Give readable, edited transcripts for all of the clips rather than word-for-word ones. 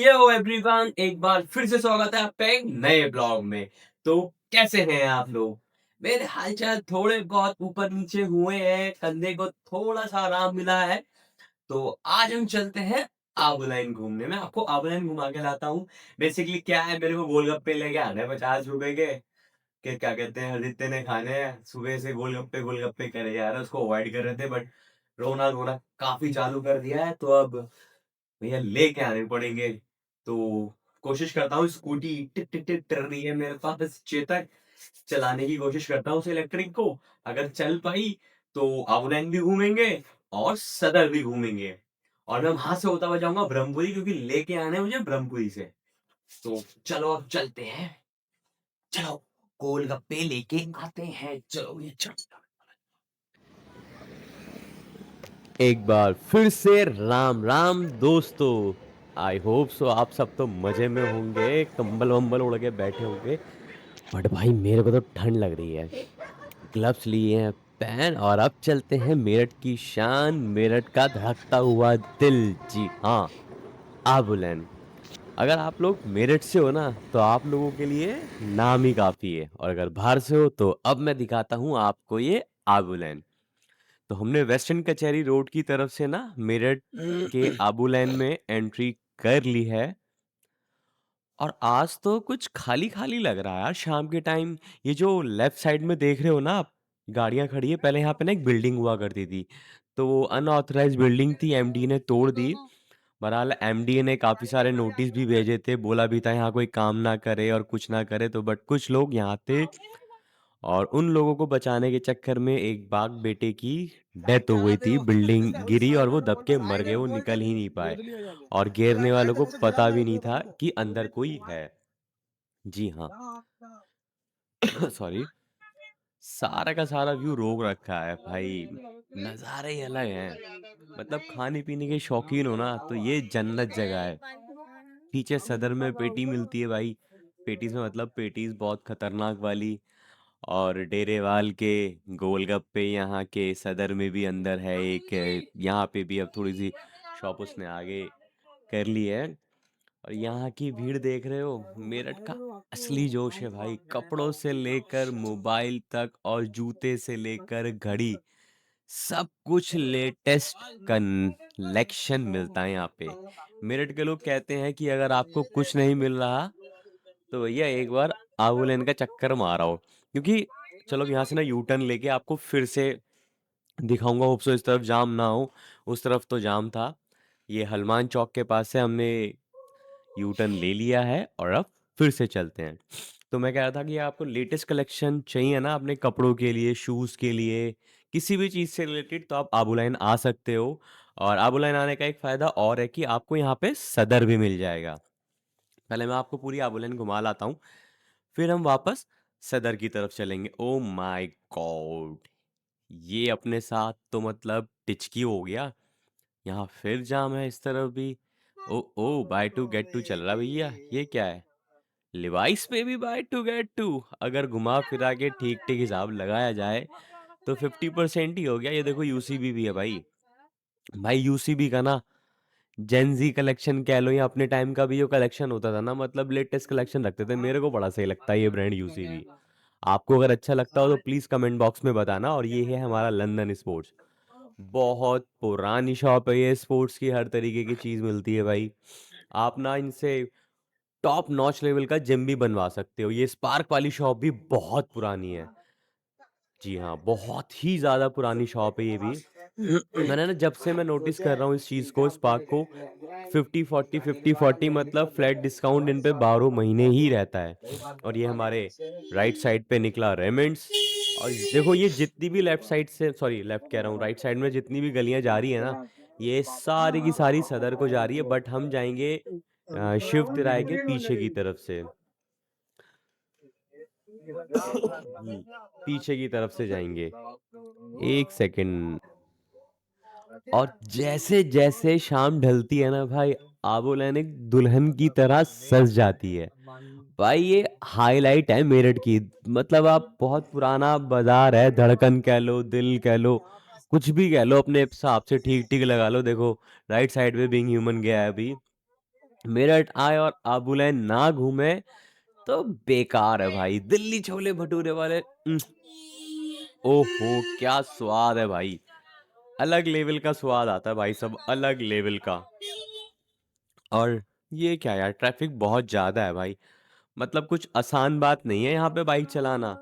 यो everyone, एक बार फिर से स्वागत है आपका एक नए ब्लॉग में। तो कैसे हैं आप लोग? मेरे हालचाल थोड़े बहुत ऊपर नीचे हुए हैं, कंधे को थोड़ा सा आराम मिला है। तो आज हम चलते हैं आबूलाइन घूमने। मैं आपको आबूलाइन घुमा के लाता हूँ। बेसिकली क्या है, मेरे को गोलगप्पे लेके आने हैं 50 रुपए के। क्या कहते हैं, आदित्य ने खाने हैं। सुबह से गोलगप्पे गोलगप्पे करे जा रहा है, उसको अवॉइड कर रहे थे बट रोना धोना काफी चालू कर दिया है, तो अब भैया लेके आने पड़ेंगे। तो कोशिश करता हूँ, स्कूटी टिक टिक टिक कर रही है मेरे पास चेतक, चलाने की कोशिश करता हूँ उस इलेक्ट्रिक को। अगर चल पाई तो आउटलाइन भी घूमेंगे और सदर भी घूमेंगे, और मैं वहां से होता हुआ जाऊंगा ब्रह्मपुरी, क्योंकि लेके आने हैं मुझे ब्रह्मपुरी से। तो चलो अब चलते हैं। चलो गोलगप्पे लेके आते हैं, चलो ये चलो। एक बार फिर से राम राम दोस्तों। आई होप सो आप सब तो मजे में होंगे, कंबल वंबल उड़ के बैठे होंगे। बट भाई मेरे को तो ठंड लग रही है। ग्लव्स लिए हैं पहन, और अब चलते हैं मेरठ की शान, मेरठ का धड़कता हुआ दिल। जी हाँ, आबुलैन। अगर आप लोग मेरठ से हो ना, तो आप लोगों के लिए नाम ही काफी है, और अगर बाहर से हो तो अब मैं दिखाता हूँ आपको ये आबुलैन। तो हमने वेस्टर्न कचहरी रोड की तरफ से ना मेरठ के आबूलैन में एंट्री कर ली है। और आज तो कुछ खाली खाली लग रहा है यार, शाम के टाइम। ये जो लेफ्ट साइड में देख रहे हो ना आप, गाड़ियां खड़ी है। पहले यहाँ पे ना एक बिल्डिंग हुआ करती थी, तो वो अनऑथराइज बिल्डिंग थी, एमडी ने तोड़ दी। बहरहाल एमडी ने काफी सारे नोटिस भी भेजे थे, बोला भी था यहाँ कोई काम ना करे और कुछ ना करे, तो बट कुछ लोग यहाँ थे, और उन लोगों को बचाने के चक्कर में एक बाघ बेटे की डेथ हो गई थी। बिल्डिंग गिरी और वो दब के मर गए, वो निकल ही नहीं पाए, और गिरने वालों को पता भी नहीं था कि अंदर कोई है। जी हाँ। सॉरी। सारा का सारा व्यू रोक रखा है भाई, नज़ारे ही अलग हैं। मतलब खाने पीने के शौकीन हो ना, तो ये जन्नत जगह है। पीछे सदर में पेटी मिलती है भाई। पेटीज में मतलब पेटीज बहुत खतरनाक वाली। और डेरेवाल के गोलगप्पे यहाँ के सदर में भी अंदर है एक, यहाँ पे भी अब थोड़ी सी शॉप उसने आगे कर ली है। और यहाँ की भीड़ देख रहे हो, मेरठ का असली जोश है भाई। कपड़ों से लेकर मोबाइल तक और जूते से लेकर घड़ी, सब कुछ लेटेस्ट कलेक्शन मिलता है यहाँ पे। मेरठ के लोग कहते हैं कि अगर आपको कुछ नहीं मिल रहा, तो भैया एक बार आबूलेन का चक्कर मारा हो। क्योंकि चलो यहाँ से ना यू टर्न लेके आपको फिर से दिखाऊंगा, होप सो इस तरफ जाम ना हो। उस तरफ तो जाम था। ये हनुमान चौक के पास से हमने यू टर्न ले लिया है, और अब फिर से चलते हैं। तो मैं कह रहा था कि आपको लेटेस्ट कलेक्शन चाहिए ना अपने कपड़ों के लिए, शूज़ के लिए, किसी भी चीज़ से रिलेटेड, तो आप आबूलाइन आ सकते हो। और आबूलाइन आने का एक फ़ायदा और है कि आपको यहाँ पे सदर भी मिल जाएगा। पहले मैं आपको पूरी आबूलाइन घुमा लाता हूँ, फिर हम वापस सदर की तरफ चलेंगे। ओ माय गॉड, ये अपने साथ तो मतलब टिचकी हो गया। यहाँ फिर जाम है इस तरफ भी। ओ ओ, बाय टू गेट टू चल रहा भैया, ये क्या है? लिवाइस पे भी बाय टू गेट टू। अगर घुमा फिरा के ठीक ठीक हिसाब लगाया जाए तो 50% ही हो गया। ये देखो यूसीबी भी है भाई। भाई यूसीबी का ना जेनजी कलेक्शन कह लो, या अपने टाइम का भी जो कलेक्शन होता था ना, मतलब लेटेस्ट कलेक्शन रखते थे। मेरे को बड़ा सही लगता है ये ब्रांड यूसीबी। आपको अगर अच्छा लगता हो तो प्लीज कमेंट बॉक्स में बताना। और ये है हमारा लंदन स्पोर्ट्स। बहुत पुरानी शॉप है ये, स्पोर्ट्स की हर तरीके की चीज मिलती है भाई। आप ना इनसे टॉप नॉच लेवल का जिम भी बनवा सकते हो। ये स्पार्क वाली शॉप भी बहुत पुरानी है। जी हाँ, बहुत ही ज्यादा पुरानी शॉप है ये भी। मैंने ना जब से मैं नोटिस कर रहा हूँ इस चीज को, स्पार्क को, 50-40 50-40 मतलब फ्लैट डिस्काउंट इन पे 12 महीने ही रहता है। और ये हमारे राइट साइड पे निकला रेमंड्स। और देखो ये जितनी भी लेफ्ट साइड से, सॉरी लेफ्ट कह रहा हूँ, राइट साइड में जितनी भी गलियां जा रही है ना, ये सारी की सारी सदर को जा रही है। बट हम जाएंगे शिव तिराए के पीछे की तरफ से। पीछे की तरफ से जाएंगे। एक सेकंड। और जैसे जैसे शाम ढलती है ना भाई, आबोलन एक दुल्हन की तरह सज जाती है। भाई ये हाईलाइट है मेरठ की। मतलब आप, बहुत पुराना बाजार है, धड़कन कह लो, दिल कह लो, कुछ भी कह लो, अपने हिसाब से ठीक ठीक लगा लो। देखो राइट साइड पे बीइंग ह्यूमन गया है अभी। मेरठ आए और आबूलेन ना घूमे तो बेकार है भाई। दिल्ली छोले भटूरे वाले ओहो क्या स्वाद है भाई। अलग लेवल का स्वाद आता है भाई, सब अलग लेवल का। और ये क्या यार, ट्रैफिक बहुत ज्यादा है भाई। मतलब कुछ आसान बात नहीं है यहाँ पे बाइक चलाना।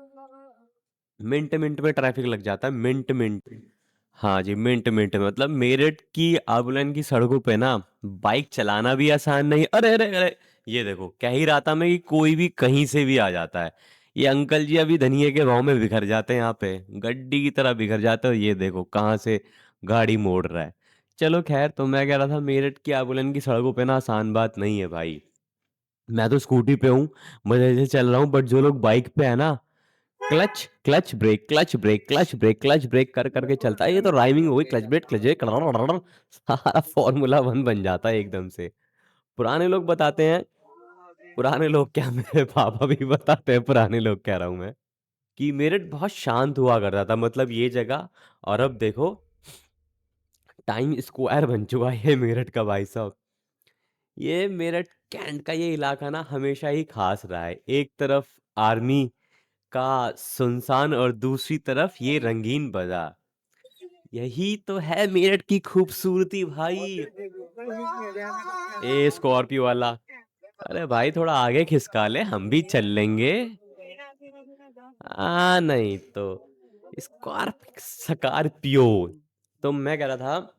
मिनट मिनट में ट्रैफिक लग जाता है, मिनट मिनट। हाँ जी, मिनट मिनट में। मतलब मेरठ की आबुलन की सड़कों पे ना बाइक चलाना भी आसान नहीं। अरे अरे अरे, ये देखो कह ही रहा था मैं कि कोई भी कहीं से भी आ जाता है। ये अंकल जी अभी धनिये के भाव में बिखर जाते हैं यहाँ पे, गड्डी की तरह बिखर जाते हैं। और ये देखो कहाँ से गाड़ी मोड़ रहा है। चलो खैर, तो मैं कह रहा था मेरठ की आबुलन की सड़कों पे ना आसान बात नहीं है भाई। मैं तो स्कूटी पे हूँ, मजे से चल रहा हूँ, बट जो लोग बाइक पे है ना, clutch clutch brake clutch brake clutch brake clutch brake कर करके चलता है। ये तो राइमिंग हो गई, क्लच ब्रेक क्लच ब्रेक सारा फॉर्मूला वन बन जाता है एकदम से। पुराने लोग बताते हैं, पुराने लोग क्या, मेरे पापा भी बताते हैं, पुराने लोग कह रहा हूं मैं, कि मेरठ बहुत शांत हुआ करता था, मतलब ये जगह। और अब देखो टाइम स्क्वायर बन चुका है ये मेरठ का भाई साहब। ये मेरठ कैंट का ये इलाका ना हमेशा ही खास रहा है। एक तरफ आर्मी का सुनसान और दूसरी तरफ ये रंगीन बाजार। यही तो है मेरठ की खूबसूरती भाई। ए स्कॉर्पियो वाला, अरे भाई थोड़ा आगे खिसका ले, हम भी चल लेंगे। नहीं तो स्कॉर्पियो। तो मैं कह रहा था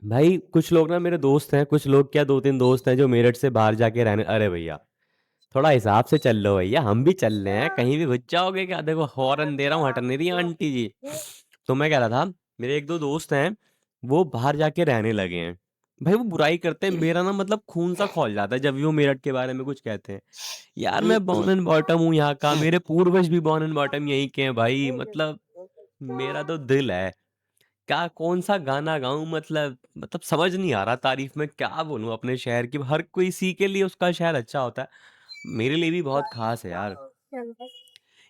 भाई, कुछ लोग ना मेरे दोस्त हैं, कुछ लोग क्या, दो तीन दोस्त हैं जो मेरठ से बाहर जाके रहने। अरे भैया थोड़ा हिसाब से चल लो भैया, हम भी चल रहे हैं, कहीं भी घुस जाओगे क्या? देखो हॉर्न दे रहा हूँ, हटने रही है आंटी जी। तो मैं कह रहा था, मेरे एक दो दोस्त हैं, वो बाहर जाके रहने लगे हैं। भाई वो बुराई करते हैं, मेरा ना मतलब खून सा खौल जाता है जब भी वो मेरठ के बारे में कुछ कहते हैं। यार मैं बॉर्न एंड बॉटम हूँ यहाँ का, मेरे पूर्वज भी बॉर्न एंड बॉटम यहीं के हैं भाई। मतलब मेरा तो दिल है, क्या कौन सा गाना गाऊं? मतलब समझ नहीं आ रहा तारीफ में क्या बोलूं अपने शहर की। हर कोई सी के लिए उसका शहर अच्छा होता है, मेरे लिए भी बहुत खास है यार।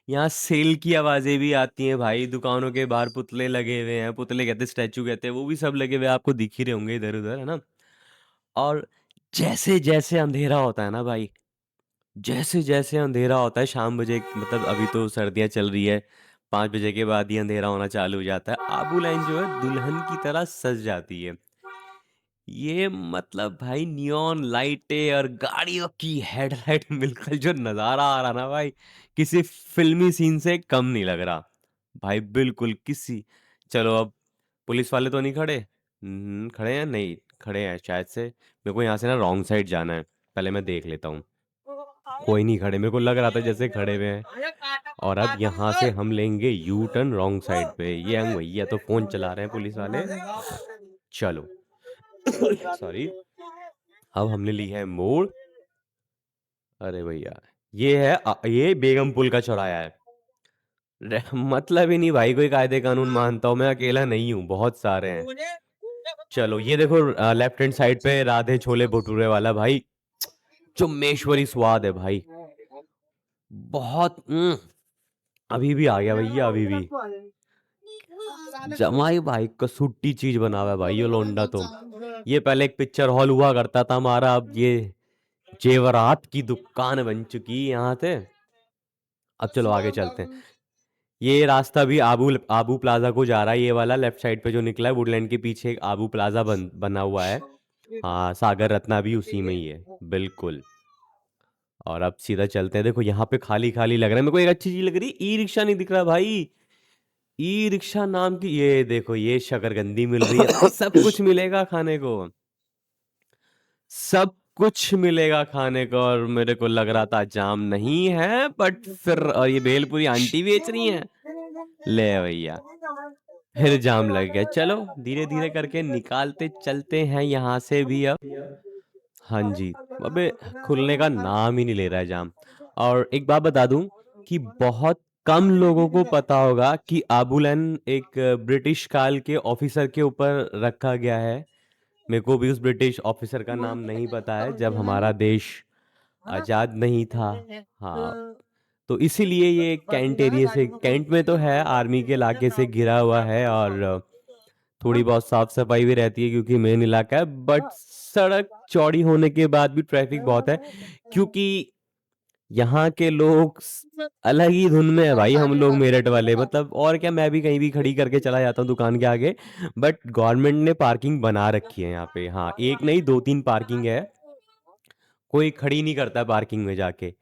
यहाँ सेल की आवाजें भी आती हैं भाई, दुकानों के बाहर पुतले लगे हुए हैं, पुतले कहते स्टैचू कहते हैं, वो भी सब लगे हुए हैं, आपको दिख ही रहे होंगे इधर उधर, है ना। और जैसे जैसे अंधेरा होता है ना भाई, जैसे जैसे अंधेरा होता है शाम बजे, मतलब अभी तो सर्दियां चल रही है, 5 बजे के बाद ही अंधेरा होना चालू हो जाता है, आबू लाइन जो है दुल्हन की तरह सज जाती है। ये मतलब भाई नियॉन लाइटें और गाड़ियों की हेडलाइट मिलकर जो नजारा आ रहा ना भाई, किसी फिल्मी सीन से कम नहीं लग रहा भाई, बिल्कुल किसी। चलो अब पुलिस वाले तो नहीं खड़े? खड़े हैं, नहीं खड़े हैं शायद से। मेरे को यहाँ से ना रॉन्ग साइड जाना है, पहले मैं देख लेता हूँ। कोई नहीं खड़े, मेरे को लग रहा था जैसे खड़े हुए हैं। और अब यहाँ से हम लेंगे यू टर्न रॉन्ग साइड पे। ये अंग भैया तो फोन चला रहे हैं पुलिस वाले। चलो सॉरी। अब हमने ली है मोड़। अरे भैया ये है ये बेगम पुल का चौराया है। मतलब ही नहीं भाई कोई कायदे कानून मानता हूँ, मैं अकेला नहीं हूँ, बहुत सारे हैं। चलो ये देखो लेफ्ट हैंड साइड पे राधे छोले भटूरे वाला भाई, चुम्मेश्वरी स्वाद है भाई, बहुत अभी भी आ गया भैया, अभी भी जमाई भाई कसुट्टी चीज बना हुआ है भाई ये लोंडा तो। ये पहले एक पिक्चर हॉल हुआ करता था हमारा, अब ये जेवरात की दुकान बन चुकी है यहाँ से। अब चलो आगे चलते हैं। ये रास्ता भी आबू आबू प्लाजा को जा रहा है, ये वाला लेफ्ट साइड पे जो निकला है वुडलैंड के पीछे एक आबू प्लाजा बना हुआ है। हाँ सागर रत्ना भी उसी में ही है बिल्कुल। और अब सीधा चलते हैं, देखो यहाँ पे खाली खाली लग रहा है। मेरे को एक अच्छी चीज लग रही है, ई रिक्शा नहीं दिख रहा भाई। ई रिक्शा नाम की, ये देखो ये शकरकंदी मिल रही है, सब कुछ मिलेगा खाने को, सब कुछ मिलेगा खाने को। और मेरे को लग रहा था जाम नहीं है, बट फिर और ये भेलपुरी आंटी बेच रही हैं, ले भैया फिर जाम लग गया। चलो धीरे धीरे करके निकालते चलते हैं यहाँ से भी अब। हाँ जी, अबे खुलने का नाम ही नहीं ले रहा है जाम। और एक बात बता दूं कि बहुत कम लोगों को पता होगा कि आबूलन एक ब्रिटिश काल के ऑफिसर के ऊपर रखा गया है। मेरे को भी उस ब्रिटिश ऑफिसर का नाम नहीं पता है जब हमारा देश आजाद नहीं था। हाँ, तो इसीलिए ये कैंट एरिया से, कैंट में तो है, आर्मी के इलाके से घिरा हुआ है। और थोड़ी बहुत साफ-सफाई भी रहती है क्योंकि मेन इलाका है, बट सड़क चौड़ी होने के बाद भी ट्रैफिक बहुत है क्योंकि यहाँ के लोग अलग ही धुन में है भाई। हम लोग मेरठ वाले मतलब और क्या, मैं भी कहीं भी खड़ी करके चला जाता हूँ दुकान के आगे, बट गवर्नमेंट ने पार्किंग बना रखी है यहाँ पे। हाँ, एक नहीं 2-3 पार्किंग है, कोई खड़ी नहीं करता पार्किंग में जाके।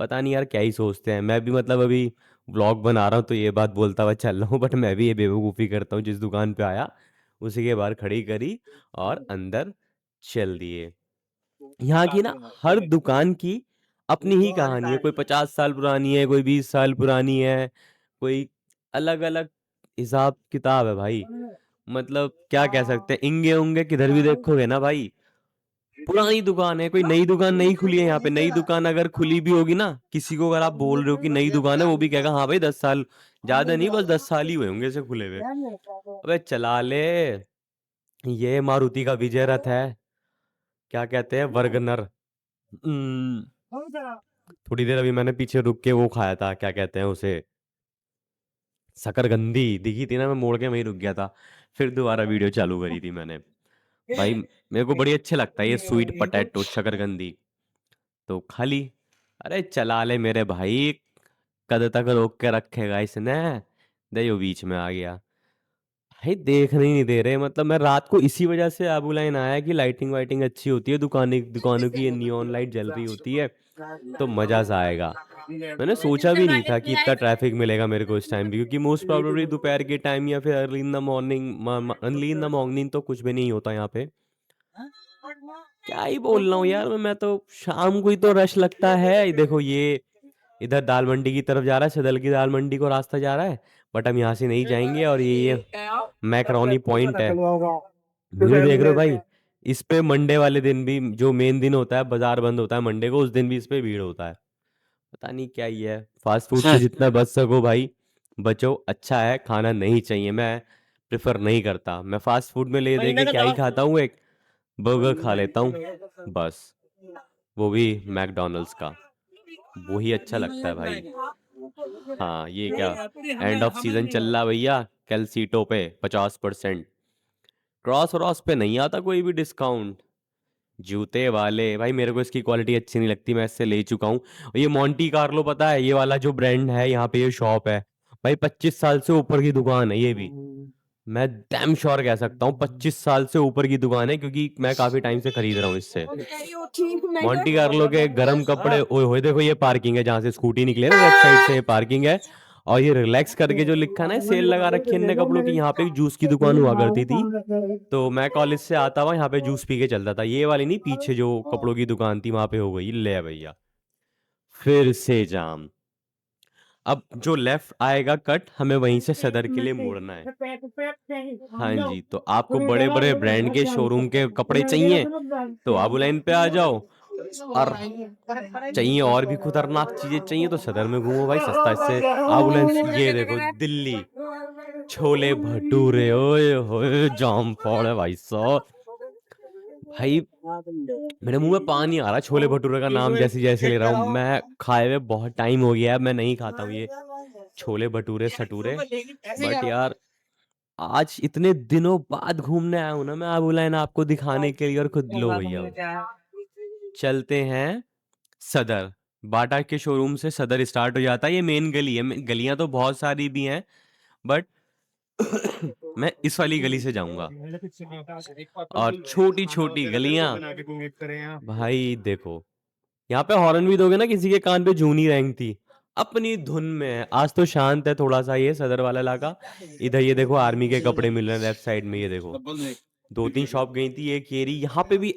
पता नहीं यार क्या ही सोचते हैं। मैं भी मतलब अभी व्लॉग बना रहा हूँ तो ये बात बोलता हुआ चल रहा हूँ, बट मैं भी ये बेवकूफ़ी करता हूँ। जिस दुकान पे आया उसी के बाहर खड़ी करी और अंदर चल दिए। यहाँ की ना हर दुकान की अपनी ही कहानी है। कोई 50 साल पुरानी है, कोई 20 साल पुरानी है, कोई अलग-अलग हिसाब किताब है भाई। मतलब क्या कह सकते हैं, इंगे-उंगे किधर भी देखोगे ना भाई, पुरानी दुकान है। कोई नई दुकान नहीं खुली है यहाँ पे। नई दुकान अगर खुली भी होगी ना, किसी को अगर आप बोल रहे हो कि नई दुकान है, वो भी कहेगा हाँ भाई 10 साल, ज़्यादा नहीं बस 10 साल ही हुए होंगे इसे खुले हुए। अबे चला ले, ये मारुति का विजय रथ है, क्या कहते हैं, वर्गनर। थोड़ी देर अभी मैंने पीछे रुक के वो खाया था, क्या कहते हैं उसे, शकरकंदी दिखी थी ना, मैं मोड़ के वहीं रुक गया था। फिर दोबारा वीडियो चालू करी थी मैंने। भाई मेरे को बड़ी अच्छे लगता है ये स्वीट पोटैटो शकरकंदी, तो खा ली। अरे चला ले मेरे भाई, कद तक रोक के रखेगा इसने, दे वो बीच में आ गया। भाई देखने ही नहीं दे रहे। मतलब मैं रात को इसी वजह से आबू लाइन आया कि लाइटिंग वाइटिंग अच्छी होती है, दुकानें दुकानों की ये नियॉन लाइट जल रही होती है तो मजा सा आएगा। मैंने सोचा भी नहीं था कि इतना ट्रैफिक मिलेगा मेरे को इस टाइम भी, क्योंकि मोस्ट प्रोबेबली दोपहर के टाइम या फिर early in the morning, early in the morning तो कुछ भी नहीं होता यहाँ पे। क्या ही बोल रहा हूँ यार मैं तो, शाम को ही तो रश लगता है। देखो ये इधर दाल मंडी की तरफ जा रहा है, सदल की दाल मंडी को रास्ता जा रहा है, बट हम यहाँ से नहीं जाएंगे। और ये मैकरोनी पॉइंट है, भीड़ देख रहे हो भाई। इस पे मंडे वाले दिन भी, जो मेन दिन होता है, बाजार बंद होता है मंडे को, उस दिन भी इस पे भीड़ होता है। पता नहीं क्या ही है। फास्ट फूड से जितना बच सको भाई बचो, अच्छा है, खाना नहीं चाहिए। मैं प्रेफर नहीं करता, मैं फास्ट फूड में ले दे के क्या ही खाता हूँ, एक बर्गर खा लेता हूँ बस, वो भी मैकडोनल्ड्स का, वो ही अच्छा लगता है भाई। हाँ ये क्या, एंड ऑफ सीजन चल रहा भैया, कल सीटों पे 50%, क्रॉस व्रॉस पे नहीं आता कोई भी डिस्काउंट। जूते वाले भाई, मेरे को इसकी क्वालिटी अच्छी नहीं लगती, मैं इससे ले चुका हूँ। और ये मोंटी कार्लो पता है, ये वाला जो ब्रांड है यहाँ पे, ये शॉप है भाई, 25 साल से ऊपर की दुकान है ये भी। मैं डैम श्योर कह सकता हूँ 25 साल से ऊपर की दुकान है, क्योंकि मैं काफी टाइम से खरीद रहा हूँ इससे। मोंटी कार्लो के गरम कपड़े, ओए होए देखो ये पार्किंग है जहाँ से स्कूटी निकले ना, लेफ्ट साइड से ये पार्किंग है। और ये रिलैक्स करके जो लिखा है ना, सेल लगा रखी है इनने कपड़ों की। यहाँ पे एक जूस की दुकान हुआ करती थी, तो मैं कॉलेज से आता हुआ यहाँ पे जूस पी के चलता था। ये वाली नहीं, पीछे जो कपड़ों की दुकान थी वहां पे हो गई ले भैया फिर से जाम। अब जो लेफ्ट आएगा कट, हमें वहीं से सदर के लिए मोड़ना है। हाँ जी, तो आपको बड़े बड़े ब्रांड के शोरूम के कपड़े चाहिए तो आबू लाइन पे आ जाओ, और चाहिए और भी खतरनाक चीजें चाहिए तो सदर में घूमो भाई, सस्ता इससे। आबू लाइन, ये देखो दिल्ली छोले भटूरे, ओए होए जाम फोड़ है भाई साहब। भाई मेरे मुंह में पानी आ रहा है छोले भटूरे का नाम जैसे जैसे ले रहा हूँ। मैं खाए हुए बहुत टाइम हो गया है, मैं नहीं खाता हूँ ये छोले भटूरे सटूरे, बट यार आज इतने दिनों बाद घूमने आया हूँ ना मैं, आप बुलाए ना आपको दिखाने के लिए, और खुद लो भैया चलते हैं सदर। बाटा के शोरूम से सदर स्टार्ट हो जाता है, ये मेन गली है। गलियां तो बहुत सारी भी हैं, बट मैं इस वाली गली से जाऊंगा। और छोटी छोटी गलियां भाई देखो, यहाँ पे हॉर्न भी दोगे ना किसी के कान पे जूं नहीं रेंगती, अपनी धुन में है। आज तो शांत है थोड़ा सा ये सदर वाला इलाका। इधर ये देखो आर्मी के कपड़े मिल रहे हैं लेफ्ट साइड में, ये देखो 2-3 शॉप गई थी, एक ये रही। यहाँ पे भी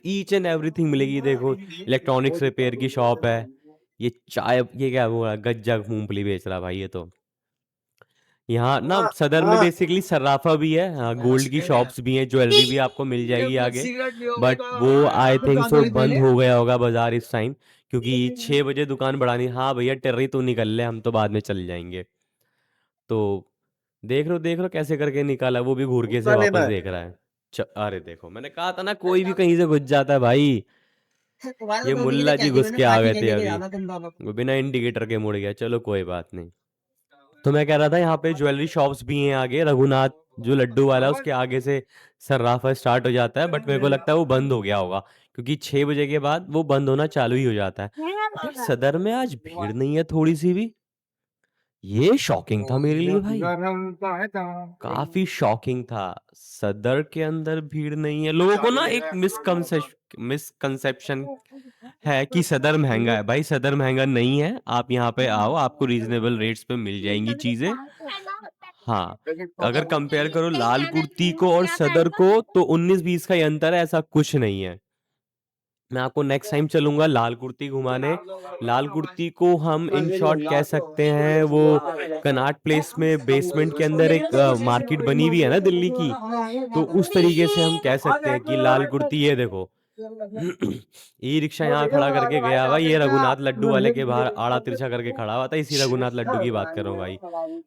ईच एंड एवरीथिंग मिलेगी। देखो इलेक्ट्रॉनिक्स रिपेयर की शॉप है, ये चाय, ये क्या वो गज्जा मूंगफली बेच रहा भाई ये तो। यहाँ ना सदर में बेसिकली सर्राफा भी है, हाँ, गोल्ड की शॉप्स भी हैं, ज्वेलरी भी आपको मिल जाएगी आगे, बट वो आई थिंक सो बंद हो गया होगा बाजार इस टाइम, क्योंकि 6 बजे दुकान बढ़ानी। हाँ भैया टेर्री तो निकल ले, हम तो बाद में चल जाएंगे। तो देख लो कैसे करके निकाला, वो भी घूर के से वापस देख रहा है। अरे देखो मैंने कहा था ना, कोई भी कहीं से घुस जाता है भाई। ये मुल्ला जी घुस के आ गए थे अभी, वो बिना इंडिकेटर के मुड़ गया। चलो कोई बात नहीं। तो मैं कह रहा था यहाँ पे ज्वेलरी शॉप्स भी हैं आगे, रघुनाथ जो लड्डू वाला है उसके आगे से सर्राफा स्टार्ट हो जाता है, बट मेरे को लगता है वो बंद हो गया होगा, क्योंकि 6 बजे के बाद वो बंद होना चालू ही हो जाता है। बट यार सदर में आज भीड़ नहीं है थोड़ी सी भी, ये शॉकिंग था मेरे लिए भाई, काफी शॉकिंग था। सदर के अंदर भीड़ नहीं है। लोगों को ना एक मिसकंसेप्शन है कि सदर महंगा है। भाई सदर महंगा नहीं है, आप यहाँ पे आओ, आपको रीजनेबल रेट्स पे मिल जाएंगी चीजें। हाँ, अगर कंपेयर करो लाल कुर्ती को और सदर को तो 19-20 का ही अंतर है, ऐसा कुछ नहीं है। मैं आपको नेक्स्ट टाइम चलूंगा लाल कुर्ती घुमाने। लाल कुर्ती को हम इन शॉर्ट कह सकते हैं, वो कनॉट प्लेस में बेसमेंट के अंदर एक मार्केट बनी हुई है ना दिल्ली की, तो उस तरीके से हम कह सकते हैं कि लाल कुर्ती। ये देखो ई रिक्शा यहाँ खड़ा करके गया हुआ, ये रघुनाथ लड्डू वाले के बाहर आड़ा तिरछा करके खड़ा हुआ था, इसी रघुनाथ लड्डू की बात कर रहा हूँ भाई।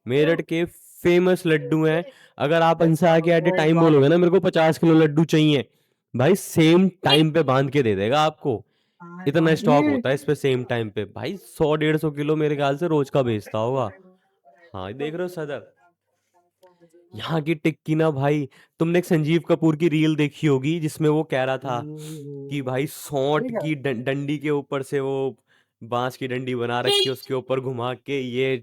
मेरठ के फेमस लड्डू हैं। अगर आप इनसे आके एट ए टाइम बोलोगे ना मेरे को 50 किलो लड्डू चाहिए, भाई सेम टाइम पे बांध के दे देगा आपको। इतना स्टॉक होता है इस पे सेम टाइम पे भाई, 100-150 किलो मेरे ख्याल से रोज का बेचता होगा। हाँ ये देख रहे हो सदर, यहाँ की टिक्की ना भाई। तुमने एक संजीव कपूर की रील देखी होगी जिसमें वो कह रहा था कि भाई सौंठ की डंडी के ऊपर से वो बांस की डंडी बना रखी है, उसके ऊपर घुमा के ये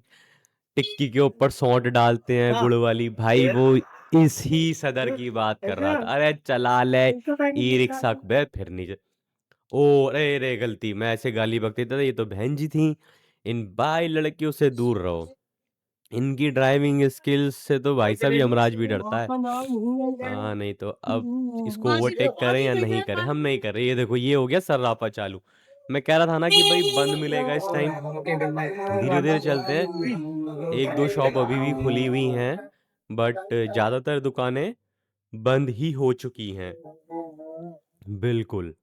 टिक्की के ऊपर सौंठ डालते हैं गुड़ वाली। भाई वो इसी सदर की बात कर रहा था। अरे चला ले ई रिक्शा बे फिर नहीं ओ अरे रे गलती, मैं ऐसे गाली बकते था, ये तो बहन जी थी। इन बाई लड़कियों से दूर रहो, इनकी ड्राइविंग स्किल्स से तो भाई साहब यमराज भी डरता है। हाँ नहीं तो अब इसको ओवरटेक करें या नहीं करें, हम नहीं कर रहे। ये देखो ये हो गया सर्राफा चालू। मैं कह रहा था ना कि भाई बंद मिलेगा इस टाइम, धीरे धीरे चलते हैं। एक दो शॉप अभी भी खुली हुई हैं, बट ज्यादातर दुकानें बंद ही हो चुकी हैं। बिल्कुल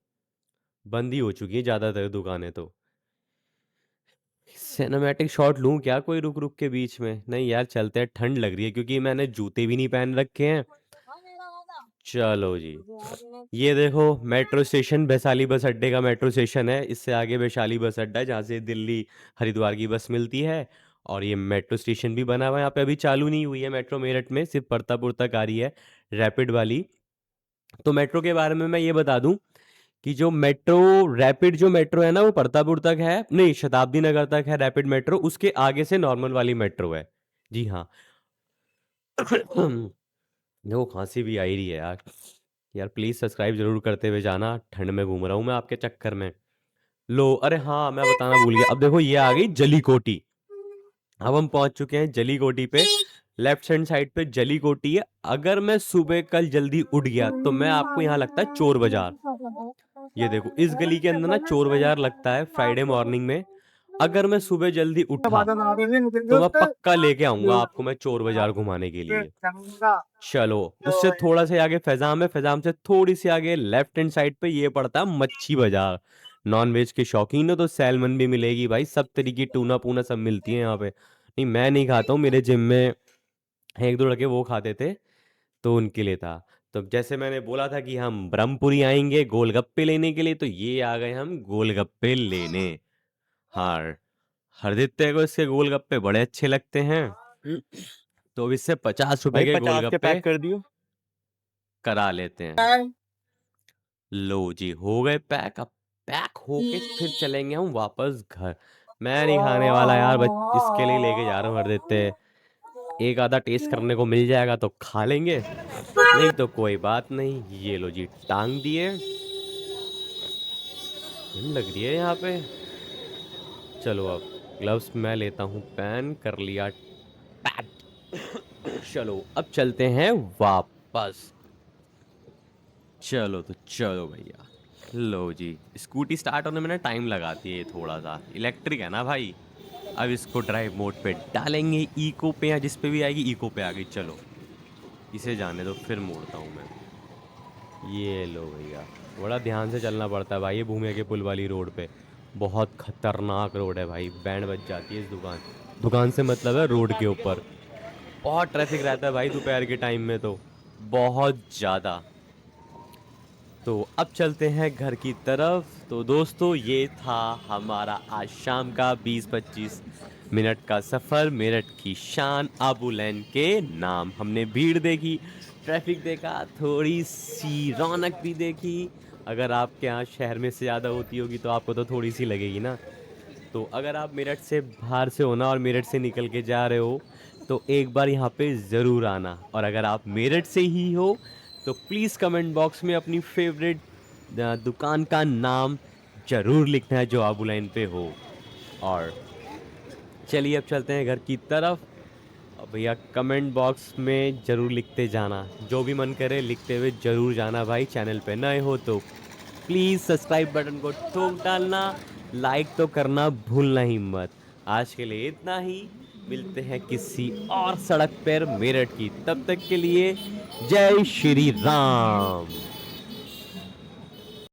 बंद ही हो चुकी है ज्यादातर दुकानें तो। सिनेमैटिक शॉट लूं क्या कोई रुक रुक के बीच में? नहीं यार चलते हैं, ठंड लग रही है क्योंकि मैंने जूते भी नहीं पहन रखे हैं। चलो जी, ये देखो मेट्रो स्टेशन वैशाली बस अड्डे का मेट्रो स्टेशन है। इससे आगे वैशाली बस अड्डा है जहाँ से दिल्ली हरिद्वार की बस मिलती है। और ये मेट्रो स्टेशन भी बना हुआ है यहाँ पे, अभी चालू नहीं हुई है मेट्रो मेरठ में, सिर्फ परतापुर तक आ रही है रैपिड वाली। तो मेट्रो के बारे में मैं ये बता दूं कि जो मेट्रो रैपिड जो मेट्रो है ना वो परतापुर तक है, नहीं शताब्दी नगर तक है रैपिड मेट्रो, उसके आगे से नॉर्मल वाली मेट्रो है। जी हाँ। देखो खांसी भी आ ही रही है यार। यार प्लीज सब्सक्राइब जरूर करते हुए जाना, ठंड में घूम रहा हूँ मैं आपके चक्कर में। लो अरे हाँ मैं बताना भूल गया, अब देखो ये आ गई जली कोटी। अब हम पहुंच चुके हैं जली कोटी पे। लेफ्ट हैंड साइड पे जली कोटी है। अगर मैं सुबह कल जल्दी उठ गया तो मैं आपको यहाँ लगता है चोर बाजार। ये देखो इस गली के अंदर ना चोर बाजार लगता है फ्राइडे मॉर्निंग में। अगर मैं सुबह जल्दी उठा तो मैं पक्का लेके आऊंगा आपको मैं चोर बाजार घुमाने के लिए। चलो उससे थोड़ा सा आगे फैजाम है, फैजाम से थोड़ी सी आगे लेफ्ट हैंड साइड पे ये पड़ता है मच्छी बाजार। नॉन वेज के शौकीन हो तो सैलमन भी मिलेगी भाई, सब तरीके टूना पूना सब मिलती है यहाँ पे। नहीं मैं नहीं खाता हूँ, मेरे जिम में एक दो लड़के वो खाते थे तो उनके लिए था। तो जैसे मैंने बोला था कि हम ब्रह्मपुरी आएंगे गोलगप्पे लेने के लिए, तो ये आ गए हम गोलगप्पे लेने। हाँ हरदित्य को इसके गोलगप्पे बड़े अच्छे लगते हैं। तो अब इससे 50 रुपए भाई के 50 के गोलगप्पे पैक कर दियो। करा लेते हैं। लो जी हो गए पैक। अब पैक होके फिर चलेंगे हम वापस घर। मैं नहीं खाने वाला यार, बस इसके लिए लेके जा रहा हूँ हरदित्य। एक आधा टेस्ट करने को मिल जाएगा तो खा लेंगे, नहीं तो कोई बात नहीं। ये लो जी टांग दिए। ठंड लग रही है यहाँ पे। चलो अब ग्लव्स मैं लेता हूँ, पहन कर लिया पैक। चलो अब चलते हैं वापस। चलो तो चलो भैया। लो जी स्कूटी स्टार्ट होने में ना टाइम लगाती है ये थोड़ा सा, इलेक्ट्रिक है ना भाई। अब इसको ड्राइव मोड पे डालेंगे, इको पे या जिस पे भी आएगी, इको पे आ गई। चलो इसे जाने दो फिर मोड़ता हूँ मैं। ये लो भैया, बड़ा ध्यान से चलना पड़ता है भाई ये भूमिया के पुल वाली रोड पे। बहुत खतरनाक रोड है भाई, बैंड बज जाती है इस दुकान दुकान से मतलब है रोड के ऊपर। बहुत ट्रैफिक रहता है भाई दोपहर के टाइम में तो, बहुत ज़्यादा। तो अब चलते हैं घर की तरफ। तो दोस्तों ये था हमारा आज शाम का 20-25 मिनट का सफ़र मेरठ की शान आबू लैंड के नाम। हमने भीड़ देखी, ट्रैफिक देखा, थोड़ी सी रौनक भी देखी। अगर आपके यहाँ शहर में से ज़्यादा होती होगी तो आपको तो थोड़ी सी लगेगी ना। तो अगर आप मेरठ से बाहर से हो ना और मेरठ से निकल के जा रहे हो तो एक बार यहाँ पे ज़रूर आना। और अगर आप मेरठ से ही हो तो प्लीज़ कमेंट बॉक्स में अपनी फेवरेट दुकान का नाम ज़रूर लिखना है जो आबू लाइन पे हो। और चलिए अब चलते हैं घर की तरफ। और भैया कमेंट बॉक्स में ज़रूर लिखते जाना, जो भी मन करे लिखते हुए ज़रूर जाना भाई। चैनल पे नए हो तो प्लीज़ सब्सक्राइब बटन को ठोक डालना, लाइक तो करना भूलना ही मत। आज के लिए इतना ही, मिलते हैं किसी और सड़क पर मेरठ की। तब तक के लिए जय श्री राम।